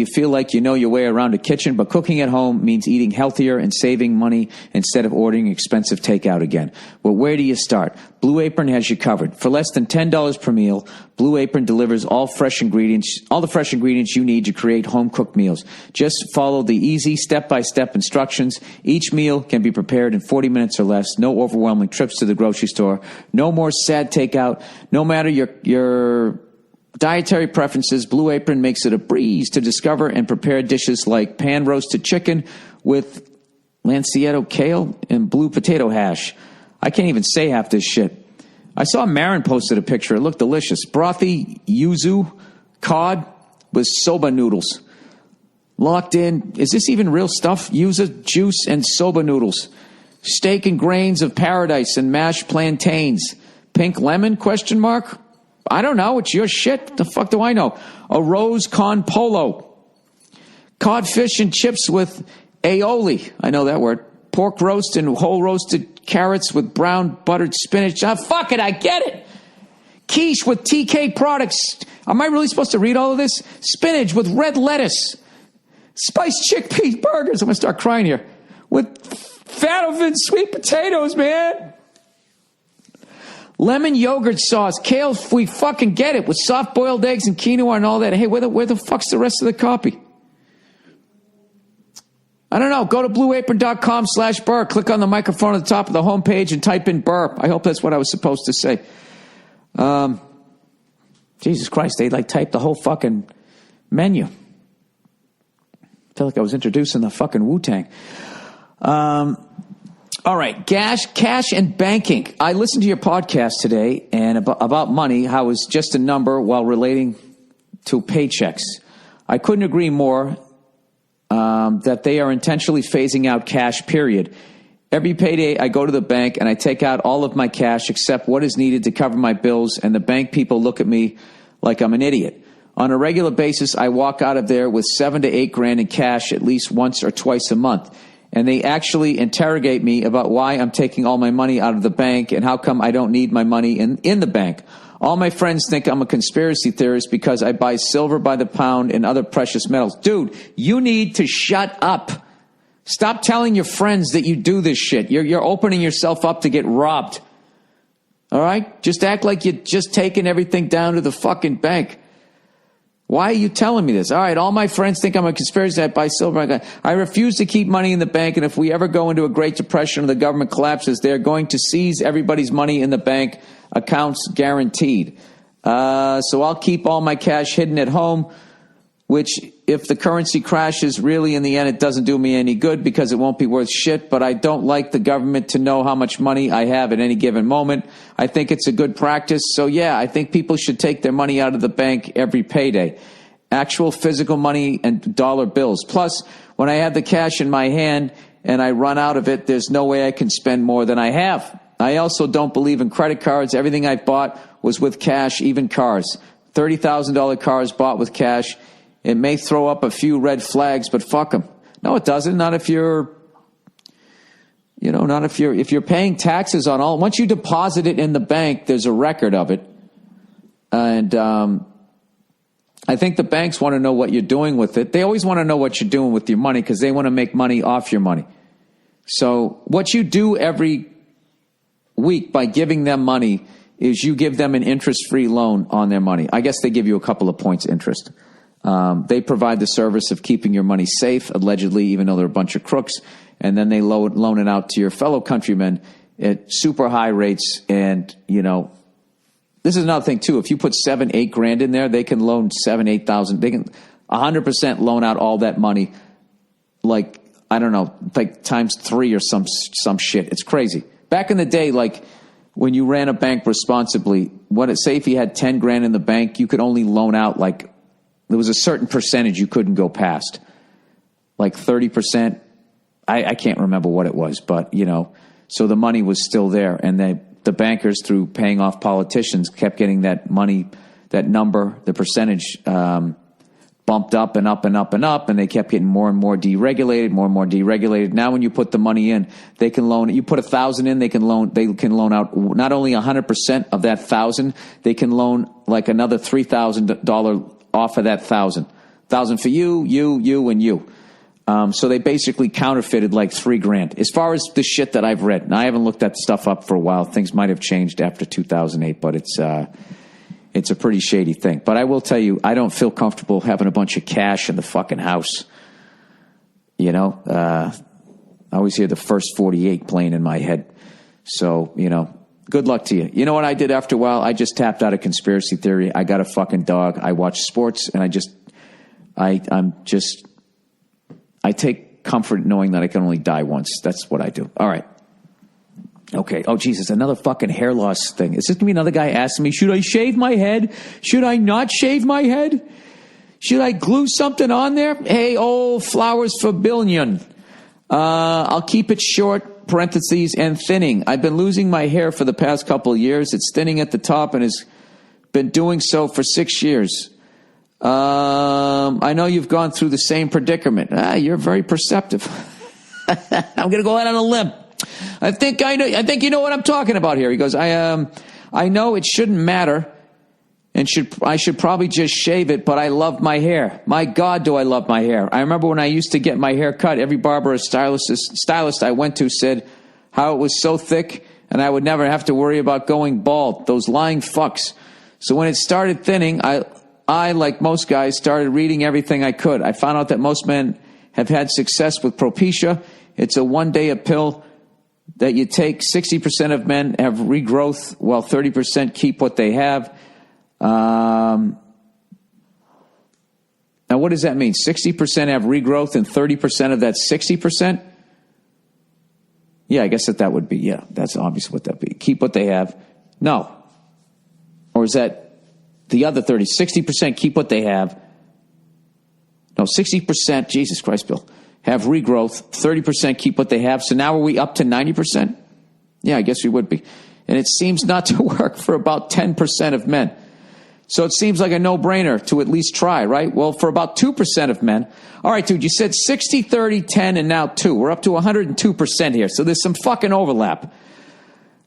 feel like you know your way around a kitchen, but cooking at home means eating healthier and saving money instead of ordering expensive takeout again. Well, where do you start? Blue Apron has you covered. For less than $10 per meal, Blue Apron delivers all the fresh ingredients you need to create home-cooked meals. Just follow the easy step-by-step instructions. Each meal can be prepared in 40 minutes or less. No overwhelming trips to the grocery store. No more sad takeout. No matter your dietary preferences, Blue Apron makes it a breeze to discover and prepare dishes like pan-roasted chicken with Lancietto kale and blue potato hash. I can't even say half this shit. I saw Marin posted a picture. It looked delicious. Brothy yuzu cod with soba noodles. Locked in. Is this even real stuff? Yuzu juice and soba noodles. Steak and grains of paradise and mashed plantains. Pink lemon, ? I don't know. It's your shit. The fuck do I know? A rose con polo. Codfish and chips with aioli. I know that word. Pork roast and whole roasted carrots with brown buttered spinach. Ah, fuck it. I get it. Quiche with TK products. Am I really supposed to read all of this? Spinach with red lettuce. Spiced chickpea burgers. I'm going to start crying here. With Fatovin sweet potatoes, man. Lemon yogurt sauce, kale, we fucking get it, with soft-boiled eggs and quinoa and all that. Hey, where the fuck's the rest of the copy? I don't know. Go to blueapron.com/Burr. Click on the microphone at the top of the homepage and type in Burr. I hope that's what I was supposed to say. Jesus Christ, they typed the whole fucking menu. I feel like I was introducing the fucking Wu-Tang. All right, cash and banking. I listened to your podcast today and about money, how it's just a number while relating to paychecks. I couldn't agree more that they are intentionally phasing out cash, period. Every payday, I go to the bank and I take out all of my cash except what is needed to cover my bills, and the bank people look at me like I'm an idiot. On a regular basis, I walk out of there with $7 to $8 grand in cash at least once or twice a month. And they actually interrogate me about why I'm taking all my money out of the bank and how come I don't need my money in the bank. All my friends think I'm a conspiracy theorist because I buy silver by the pound and other precious metals. Dude, you need to shut up. Stop telling your friends that you do this shit. You're opening yourself up to get robbed. All right? Just act like you're just taking everything down to the fucking bank. Why are you telling me this? All right, all my friends think I'm a conspiracy theorist. I buy silver. I refuse to keep money in the bank, and if we ever go into a Great Depression or the government collapses, they're going to seize everybody's money in the bank accounts, guaranteed. So I'll keep all my cash hidden at home, which if the currency crashes, really in the end, it doesn't do me any good because it won't be worth shit. But I don't like the government to know how much money I have at any given moment. I think it's a good practice. So yeah, I think people should take their money out of the bank every payday. Actual physical money and dollar bills. Plus, when I have the cash in my hand and I run out of it, there's no way I can spend more than I have. I also don't believe in credit cards. Everything I've bought was with cash, even cars. $30,000 cars bought with cash. It may throw up a few red flags, but fuck them. No, it doesn't. Not if you're, if you're paying taxes on all. Once you deposit it in the bank, there's a record of it. And I think the banks want to know what you're doing with it. They always want to know what you're doing with your money because they want to make money off your money. So what you do every week by giving them money is you give them an interest-free loan on their money. I guess they give you a couple of points interest. They provide the service of keeping your money safe, allegedly, even though they're a bunch of crooks, and then they loan it out to your fellow countrymen at super high rates. And, this is another thing, too. If you put $7,000-8,000 in there, they can loan $7,000-8,000. They can 100% loan out all that money, like, I don't know, like times 3 or some shit. It's crazy. Back in the day, like, when you ran a bank responsibly, say if you had $10,000 in the bank, you could only loan out, like, there was a certain percentage you couldn't go past, like 30%. I can't remember what it was, but, so the money was still there. And the bankers, through paying off politicians, kept getting that money, that number, the percentage, bumped up and up and up and up, and they kept getting more and more deregulated. Now when you put the money in, they can loan, you put 1,000 in, they can loan out not only 100% of that 1,000, they can loan like another $3,000 off of that 1,000. 1,000 for you, and you. So they basically counterfeited like $3,000. As far as the shit that I've read, and I haven't looked that stuff up for a while. Things might have changed after 2008, but it's a pretty shady thing. But I will tell you, I don't feel comfortable having a bunch of cash in the fucking house. I always hear the first 48 playing in my head. So, good luck to you. You know what I did after a while? I just tapped out of conspiracy theory. I got a fucking dog. I watch sports, and I take comfort knowing that I can only die once. That's what I do. All right. Okay. Oh, Jesus, another fucking hair loss thing. Is this going to be another guy asking me, should I shave my head? Should I not shave my head? Should I glue something on there? Hey, old flowers for billion. I'll keep it short, parentheses, and thinning. I've been losing my hair for the past couple of years. It's thinning at the top and has been doing so for 6 years. I know you've gone through the same predicament. You're very perceptive. I'm going to go out on a limb. I think you know what I'm talking about here. He goes, I know it shouldn't matter, and I should probably just shave it, but I love my hair. My God, do I love my hair. I remember when I used to get my hair cut, every barber or stylist I went to said how it was so thick, and I would never have to worry about going bald. Those lying fucks. So when it started thinning, I, like most guys, started reading everything I could. I found out that most men have had success with Propecia. It's a one-day pill that you take. 60% of men have regrowth, while 30% keep what they have. Now, what does that mean? 60% have regrowth and 30% of that 60%? Yeah, I guess that would be, yeah, that's obvious what that would be. Keep what they have. No. Or is that the other 30? 60% keep what they have. No, 60%, Jesus Christ, Bill, have regrowth. 30% keep what they have. So now are we up to 90%? Yeah, I guess we would be. And it seems not to work for about 10% of men. So it seems like a no-brainer to at least try, right? Well, for about 2% of men. All right, dude, you said 60, 30, 10, and now 2. We're up to 102% here. So there's some fucking overlap.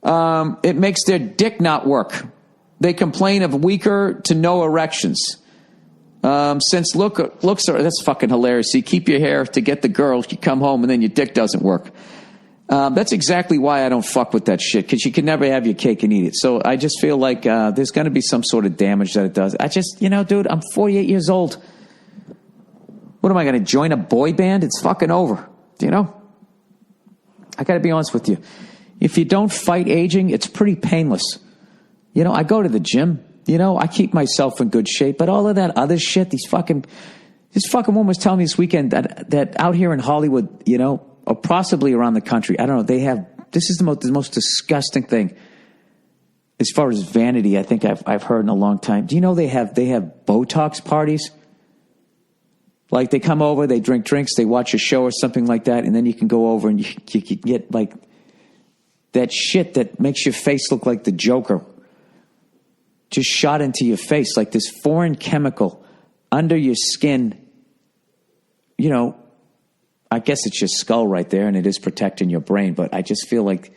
It makes their dick not work. They complain of weaker to no erections. Since looks are, that's fucking hilarious. So you keep your hair to get the girl, you come home, and then your dick doesn't work. That's exactly why I don't fuck with that shit, because you can never have your cake and eat it. So I just feel like there's going to be some sort of damage that it does. I just, dude, I'm 48 years old. What am I going to join a boy band? It's fucking over. I got to be honest with you. If you don't fight aging, it's pretty painless. I go to the gym. I keep myself in good shape. But all of that other shit, this fucking woman was telling me this weekend that out here in Hollywood, or possibly around the country, I don't know, this is the most disgusting thing as far as vanity I think I've heard in a long time. Do you know they have Botox parties? Like they come over, they drink drinks, they watch a show or something like that, and then you can go over and you get like that shit that makes your face look like the Joker. just shot into your face, like this foreign chemical under your skin. You know, I guess it's your skull right there, and it is protecting your brain, but I just feel like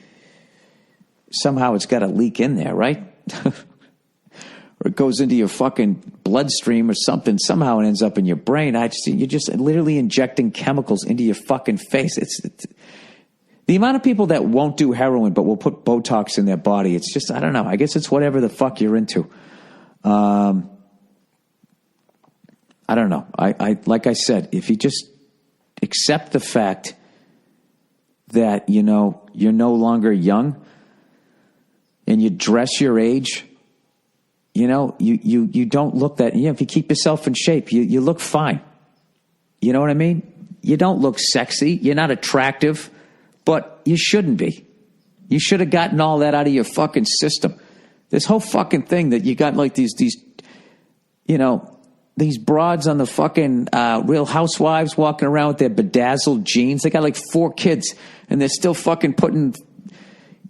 somehow it's got to leak in there, right? Or it goes into your fucking bloodstream or something. Somehow it ends up in your brain. You're just literally injecting chemicals into your fucking face. It's the amount of people that won't do heroin but will put Botox in their body. It's just, I don't know. I guess it's whatever the fuck you're into. I don't know. I like I said, if you just accept the fact that, you know, you're no longer young and you dress your age, you know, you don't look that, you know, if you keep yourself in shape, you look fine. You know what I mean? You don't look sexy. You're not attractive, but you shouldn't be. You should have gotten all that out of your fucking system. This whole fucking thing that you got like these, you know, these broads on the fucking Real Housewives walking around with their bedazzled jeans. They got like 4 kids and they're still fucking putting,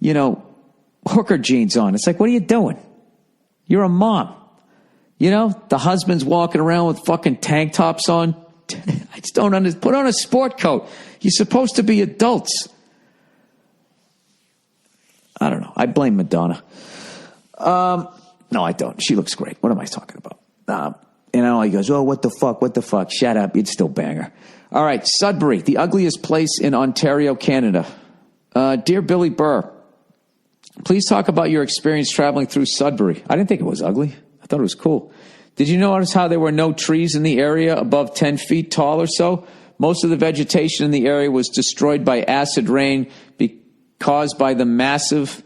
you know, hooker jeans on. It's like, what are you doing? You're a mom. You know, the husband's walking around with fucking tank tops on. I just don't understand. Put on a sport coat. You're supposed to be adults. I don't know. I blame Madonna. No, I don't. She looks great. What am I talking about? You know, he goes, oh, what the fuck? What the fuck? Shut up. You'd still bang her. All right. Sudbury, the ugliest place in Ontario, Canada. Dear Billy Burr, please talk about your experience traveling through Sudbury. I didn't think it was ugly. I thought it was cool. Did you notice how there were no trees in the area above 10 feet tall or so? Most of the vegetation in the area was destroyed by acid rain caused by the massive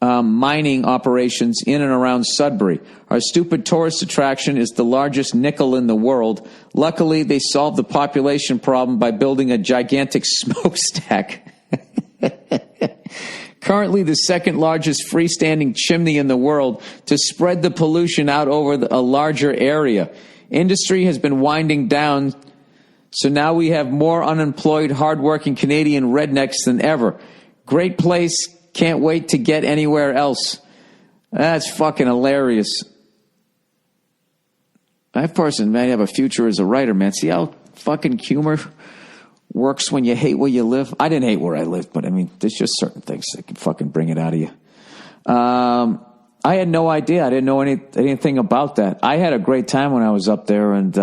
mining operations in and around Sudbury. Our stupid tourist attraction is the largest nickel in the world. Luckily, they solved the population problem by building a gigantic smokestack. Currently the second largest freestanding chimney in the world to spread the pollution out over a larger area. Industry has been winding down, so now we have more unemployed, hardworking Canadian rednecks than ever. Great place. Can't wait to get anywhere else. That's fucking hilarious. That person may have a future as a writer, man. See how fucking humor works when you hate where you live? I didn't hate where I lived, but I mean, there's just certain things that can fucking bring it out of you. I had no idea. I didn't know anything about that. I had a great time when I was up there, and,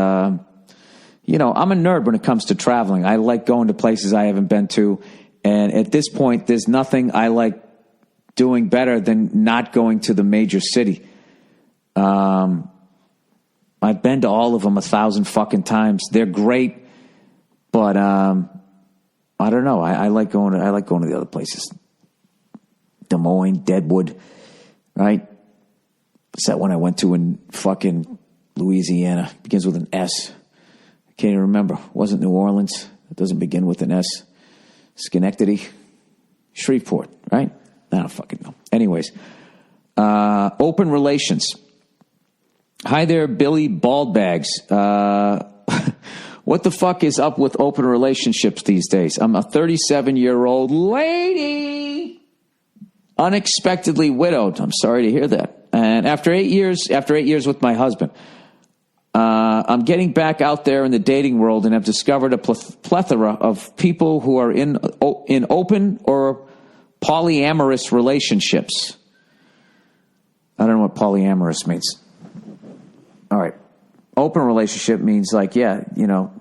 you know, I'm a nerd when it comes to traveling. I like going to places I haven't been to, and at this point, there's nothing I like doing better than not going to the major city. I've been to all of them 1,000 fucking times. They're great. But I don't know. I like going to the other places. Des Moines, Deadwood, right? What's that one I went to in fucking Louisiana? Begins with an S. I can't even remember. Wasn't New Orleans? It doesn't begin with an S. Schenectady, Shreveport, right? I don't fucking know. Anyways, open relations. Hi there, Billy Baldbags. What the fuck is up with open relationships these days? I'm a 37-year-old lady, unexpectedly widowed. I'm sorry to hear that. And after 8 years with my husband, I'm getting back out there in the dating world and have discovered a plethora of people who are in open or polyamorous relationships. I don't know what polyamorous means. All right. Open relationship means like, yeah, you know,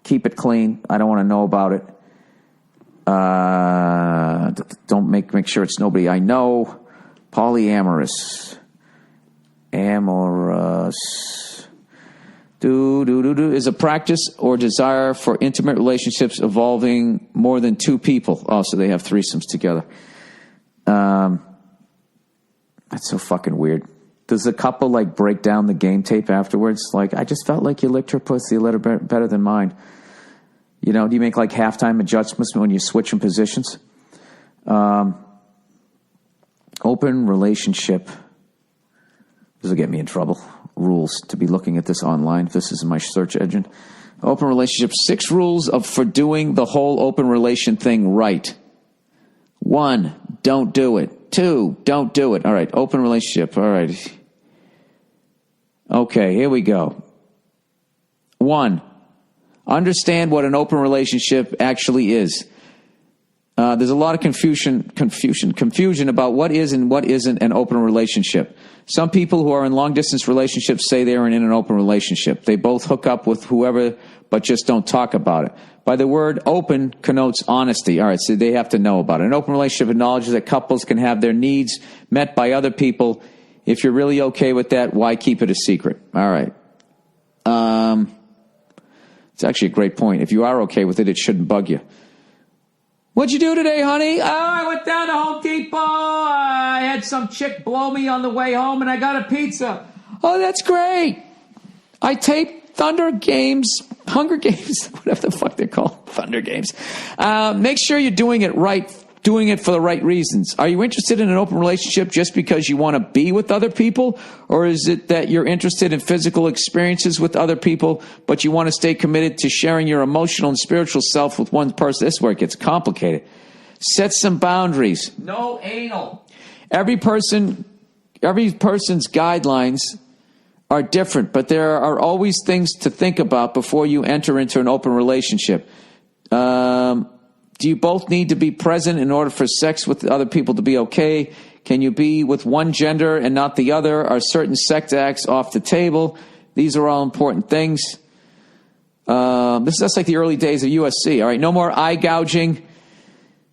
keep it clean. I don't want to know about it. Don't make sure it's nobody I know. Polyamorous. Amorous. Is a practice or desire for intimate relationships involving more than 2 people. Oh, so they have threesomes together. That's so fucking weird. Does the couple, like, break down the game tape afterwards? Like, I just felt like you licked her pussy a little bit better than mine. You know, do you make, like, halftime adjustments when you switch in positions? Open relationship. This will get me in trouble. Rules to be looking at this online. This is my search engine. Open relationship. 6 rules for doing the whole open relation thing right. 1, don't do it. 2, don't do it. All right, open relationship. All right. Okay, here we go. 1, understand what an open relationship actually is. There's a lot of confusion about what is and what isn't an open relationship. Some people who are in long-distance relationships say they are in an open relationship. They both hook up with whoever, but just don't talk about it. By the word open connotes honesty. All right, so they have to know about it. An open relationship acknowledges that couples can have their needs met by other people. If you're really okay with that, why keep it a secret? All right. It's actually a great point. If you are okay with it, it shouldn't bug you. What'd you do today, honey? Oh, I went down to Home Depot. I had some chick blow me on the way home, and I got a pizza. Oh, that's great. I taped Hunger Games, whatever the fuck they're called, Thunder Games. Make sure you're doing it right, doing it for the right reasons. Are you interested in an open relationship just because you want to be with other people? Or is it that you're interested in physical experiences with other people, but you want to stay committed to sharing your emotional and spiritual self with one person? This is where it gets complicated. Set some boundaries. No anal. Every person's guidelines are different, but there are always things to think about before you enter into an open relationship. Do you both need to be present in order for sex with other people to be okay? Can you be with one gender and not the other? Are certain sex acts off the table? These are all important things. That's like the early days of USC. All right, no more eye gouging.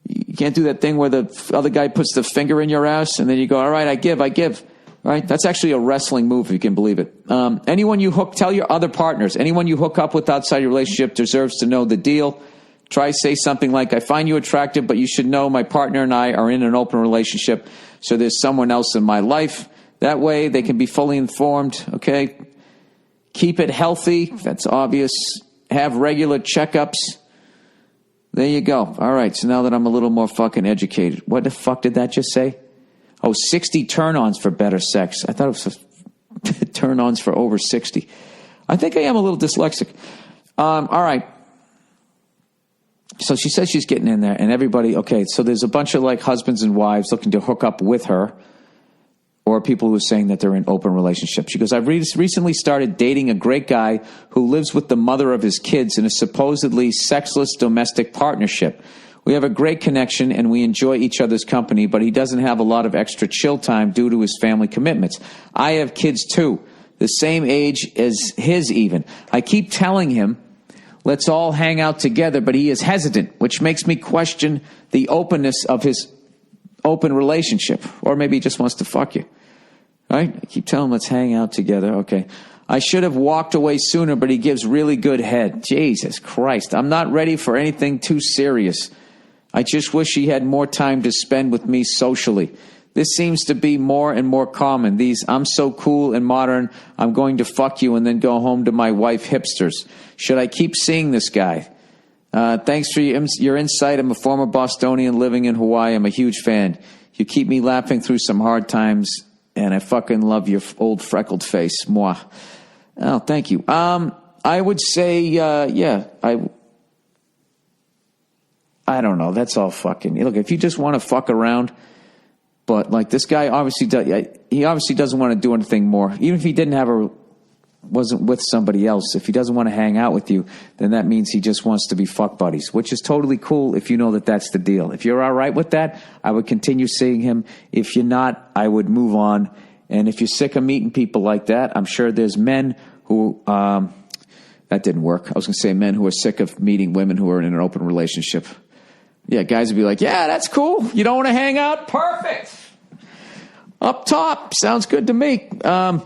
You can't do that thing where the other guy puts the finger in your ass and then you go, all right, I give. All right, that's actually a wrestling move, if you can believe it. Tell your other partners, anyone you hook up with outside your relationship deserves to know the deal. Try say something like, I find you attractive, but you should know my partner and I are in an open relationship, so there's someone else in my life. That way they can be fully informed, okay? Keep it healthy. That's obvious. Have regular checkups. There you go. All right, so now that I'm a little more fucking educated. What the fuck did that just say? Oh, 60 turn-ons for better sex. I thought it was turn-ons for over 60. I think I am a little dyslexic. All right. So she says she's getting in there, and everybody, okay, so there's a bunch of like husbands and wives looking to hook up with her, or people who are saying that they're in open relationships. She goes, I've recently started dating a great guy who lives with the mother of his kids in a supposedly sexless domestic partnership. We have a great connection, and we enjoy each other's company, but he doesn't have a lot of extra chill time due to his family commitments. I have kids too, the same age as his even. I keep telling him, let's all hang out together, but he is hesitant, which makes me question the openness of his open relationship. Or maybe he just wants to fuck you. Right? I keep telling him, let's hang out together. Okay. I should have walked away sooner, but he gives really good head. Jesus Christ. I'm not ready for anything too serious. I just wish he had more time to spend with me socially. This seems to be more and more common. These, I'm so cool and modern, I'm going to fuck you and then go home to my wife hipsters. Should I keep seeing this guy? Thanks for your insight. I'm a former Bostonian living in Hawaii. I'm a huge fan. You keep me laughing through some hard times, and I fucking love your old freckled face. Mwah. Oh, thank you. I would say, I don't know. That's all fucking... Look, if you just want to fuck around... But like this guy obviously doesn't want to do anything more. Even if he wasn't with somebody else, if he doesn't want to hang out with you, then that means he just wants to be fuck buddies, which is totally cool if you know that that's the deal. If you're all right with that, I would continue seeing him. If you're not, I would move on. And if you're sick of meeting people like that, I'm sure there's men who, that didn't work. I was going to say men who are sick of meeting women who are in an open relationship. Yeah, guys would be like, yeah, that's cool. You don't want to hang out? Perfect. Up top. Sounds good to me. Yeah,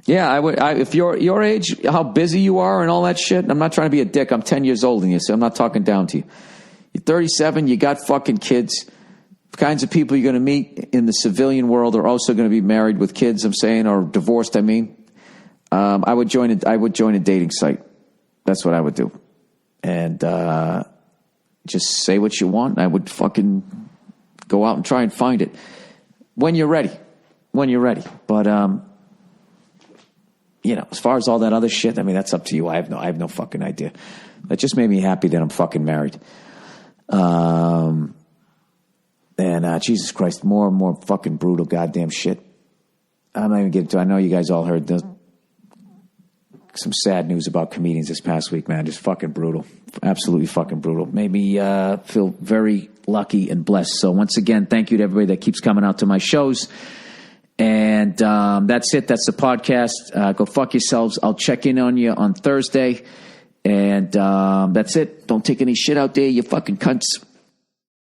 if you're your age, how busy you are and all that shit, I'm not trying to be a dick. I'm 10 years older than you, so I'm not talking down to you. You're 37, you got fucking kids. The kinds of people you're going to meet in the civilian world are also going to be married with kids, I'm saying, or divorced, I mean. I would join a dating site. That's what I would do. And, just say what you want. I would fucking go out and try and find it when you're ready. But as far as all that other shit, I mean, that's up to you. I have no fucking idea. That just made me happy that I'm fucking married. And Jesus Christ, more and more fucking brutal goddamn shit. I'm not even getting to. I know you guys all heard some sad news about comedians this past week, man. Just fucking brutal. Absolutely fucking brutal. Made me feel very lucky and blessed. So once again, thank you to everybody that keeps coming out to my shows. And that's it. That's the podcast. Go fuck yourselves. I'll check in on you on Thursday. And that's it. Don't take any shit out there, you fucking cunts.